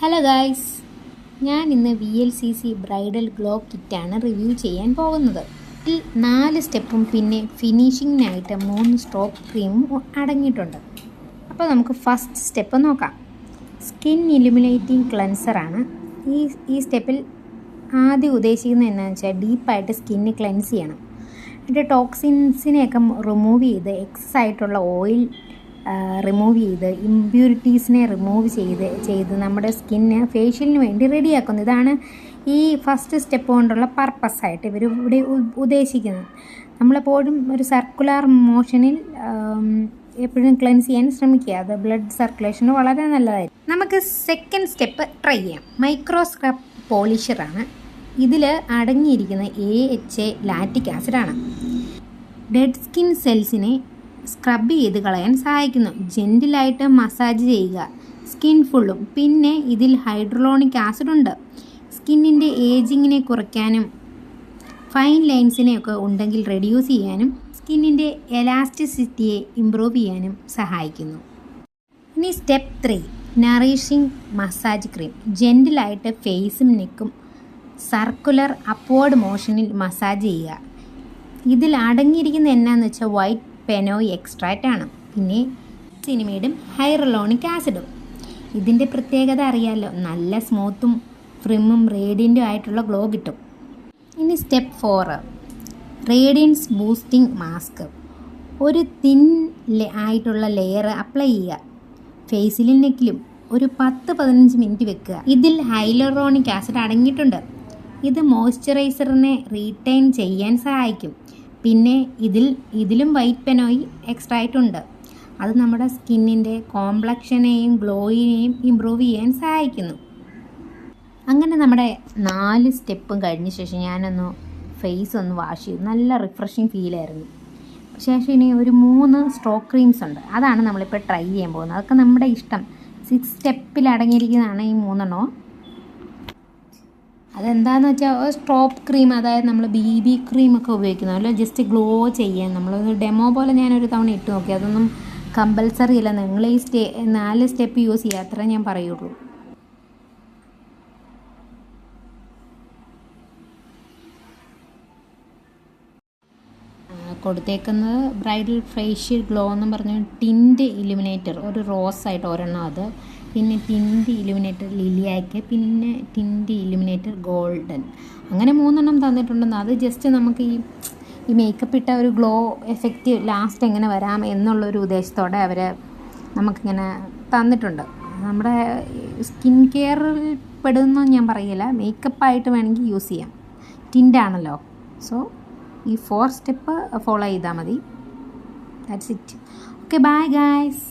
Hello guys, ഞാൻ ഇന്ന് VLCC bridal glow കിറ്റാണ് review ചെയ്യാൻ പോകുന്നത്. ഇതിൽ 4 സ്റ്റെപ്പും പിന്നെ ഫിനിഷിങ്ങിനായിട്ട് 3 സ്ട്രോക്ക് ക്രീമും അടങ്ങിയിട്ടുണ്ട്. അപ്പോൾ നമുക്ക് ഫസ്റ്റ് സ്റ്റെപ്പ് നോക്കാം. സ്കിൻ ഇലുമിനേറ്റിംഗ് ക്ലെൻസറാണ്. ഈ സ്റ്റെപ്പിൽ ആദ്യം ഉദ്ദേശിക്കുന്നത് എന്താണെന്ന് വെച്ചാൽ ഡീപ്പായിട്ട് സ്കിന്ന് ക്ലെൻസ് ചെയ്യണം. എന്നിട്ട് ടോക്സിൻസിനെയൊക്കെ റിമൂവ് ചെയ്ത് എക്സസ് ആയിട്ടുള്ള ഓയിൽ റിമൂവ് ചെയ്ത് ഇമ്പ്യൂരിറ്റീസിനെ റിമൂവ് ചെയ്ത് നമ്മുടെ സ്കിന്ന് ഫേഷ്യലിന് വേണ്ടി റെഡിയാക്കുന്നു. ഇതാണ് ഈ ഫസ്റ്റ് സ്റ്റെപ്പ് കൊണ്ടുള്ള പർപ്പസായിട്ട് ഇവർ ഇവിടെ ഉദ്ദേശിക്കുന്നത്. നമ്മളെപ്പോഴും ഒരു സർക്കുലർ മോഷനിൽ എപ്പോഴും ക്ലെൻസ് ചെയ്യാൻ ശ്രമിക്കുക. അത് ബ്ലഡ് സർക്കുലേഷന് വളരെ നല്ലതായിരിക്കും. നമുക്ക് സെക്കൻഡ് സ്റ്റെപ്പ് ട്രൈ ചെയ്യാം. മൈക്രോ സ്ക്രബ് പോളിഷറാണ്. ഇതിൽ അടങ്ങിയിരിക്കുന്ന AHA ലാറ്റിക് ആസിഡാണ്. ഡെഡ് സ്കിൻ സെൽസിനെ സ്ക്രബ് ചെയ്ത് കളയാൻ സഹായിക്കുന്നു. ജെൻറ്റിലായിട്ട് മസാജ് ചെയ്യുക സ്കിൻ ഫുള്ളും. പിന്നെ ഇതിൽ ഹൈഡ്രോളോണിക് ആസിഡ് ഉണ്ട്. സ്കിന്നിൻ്റെ ഏജിങ്ങിനെ കുറയ്ക്കാനും ഫൈൻ ലൈൻസിനെയൊക്കെ ഉണ്ടെങ്കിൽ റെഡ്യൂസ് ചെയ്യാനും സ്കിന്നിൻ്റെ എലാസ്റ്റിസിറ്റിയെ ഇമ്പ്രൂവ് ചെയ്യാനും സഹായിക്കുന്നു. ഇനി സ്റ്റെപ്പ് 3 നറിഷിംഗ് മസാജ് ക്രീം. ജെൻറ്റിലായിട്ട് ഫേസും നെക്കും സർക്കുലർ അപ്വേർഡ് മോഷനിൽ മസാജ് ചെയ്യുക. ഇതിൽ അടങ്ങിയിരിക്കുന്ന എന്നാന്ന് വെച്ചാൽ വൈറ്റ് പെനോയ് എക്സ്ട്രാക്റ്റ് ആണ്. പിന്നെ സിനിമയിടും ഹൈറലോണിക് ആസിഡും. ഇതിൻ്റെ പ്രത്യേകത അറിയാമല്ലോ, നല്ല സ്മൂത്തും ഫ്രിമ്മും റേഡിയൻറ്റും ആയിട്ടുള്ള ഗ്ലോ കിട്ടും. ഇനി സ്റ്റെപ്പ് 4 റേഡിയൻസ് ബൂസ്റ്റിംഗ് മാസ്ക്. ഒരു തിൻ ആയിട്ടുള്ള ലെയർ അപ്ലൈ ചെയ്യുക. ഫേസിലും നെക്കിലും ഒരു 10-15 മിനിറ്റ് വെക്കുക. ഇതിൽ ഹൈലറോണിക് ആസിഡ് അടങ്ങിയിട്ടുണ്ട്. ഇത് മോയ്സ്ചറൈസറിനെ റീറ്റെയിൻ ചെയ്യാൻ സഹായിക്കും. പിന്നെ ഇതിലും വൈറ്റ് പെനോയ് എക്സ്ട്രാക്റ്റ് ഉണ്ട്. അത് നമ്മുടെ സ്കിന്നിൻ്റെ കോംപ്ലക്ഷനെയും ഗ്ലോയിനെയും ഇമ്പ്രൂവ് ചെയ്യാൻ സഹായിക്കുന്നു. അങ്ങനെ നമ്മുടെ 4 സ്റ്റെപ്പും കഴിഞ്ഞ ശേഷം ഞാനൊന്ന് ഫേസ് ഒന്ന് വാഷ് ചെയ്തു. നല്ല റിഫ്രഷിങ് ഫീലായിരുന്നു. ശേഷം ഇനി ഒരു 3 സ്ട്രോക്ക് ക്രീംസ് ഉണ്ട്. അതാണ് നമ്മളിപ്പോൾ ട്രൈ ചെയ്യാൻ പോകുന്നത്. അതൊക്കെ നമ്മുടെ ഇഷ്ടം. 6 സ്റ്റെപ്പിൽ അടങ്ങിയിരിക്കുന്നതാണ് ഈ 3 എണ്ണവും. അതെന്താണെന്ന് വെച്ചാൽ സ്ട്രോപ്പ് ക്രീം, അതായത് നമ്മൾ BB ക്രീമൊക്കെ ഉപയോഗിക്കുന്നതല്ലോ, ജസ്റ്റ് ഗ്ലോ ചെയ്യാൻ. നമ്മളൊരു ഡെമോ പോലെ ഞാനൊരു തവണ ഇട്ട് നോക്കി. അതൊന്നും കമ്പൽസറി അല്ല. നിങ്ങൾ ഈ 4 സ്റ്റെപ്പ് യൂസ് ചെയ്യുക, അത്രേ ഞാൻ പറയുള്ളൂ. കൊടുത്തേക്കുന്നത് ബ്രൈഡൽ ഫേഷ്യൽ ഗ്ലോ എന്നും പറഞ്ഞു ടിൻറ്റ് ഇലുമിനേറ്റർ, ഒരു റോസ് ആയിട്ട് ഒരെണ്ണം അത്, പിന്നെ ടിൻറ്റ് ഇലുമിനേറ്റർ ലിലിയാക്ക്, പിന്നെ ടിൻറ്റ് ഇലുമിനേറ്റർ ഗോൾഡൻ, അങ്ങനെ 3 എണ്ണം തന്നിട്ടുണ്ടെന്ന്. അത് ജസ്റ്റ് നമുക്ക് ഈ മേക്കപ്പ് ഇട്ട ഒരു ഗ്ലോ എഫക്റ്റ് ലാസ്റ്റ് എങ്ങനെ വരാം എന്നുള്ളൊരു ഉദ്ദേശത്തോടെ അവർ നമുക്കിങ്ങനെ തന്നിട്ടുണ്ട്. നമ്മുടെ സ്കിൻ കെയറിൽ പെടുന്ന ഞാൻ പറയില്ല, മേക്കപ്പായിട്ട് വേണമെങ്കിൽ യൂസ് ചെയ്യാം. ടിൻ്റാണല്ലോ. സോ ഈ 4 സ്റ്റെപ്പ് ഫോളോ ചെയ്താൽ മതി. That's it. Okay, bye guys.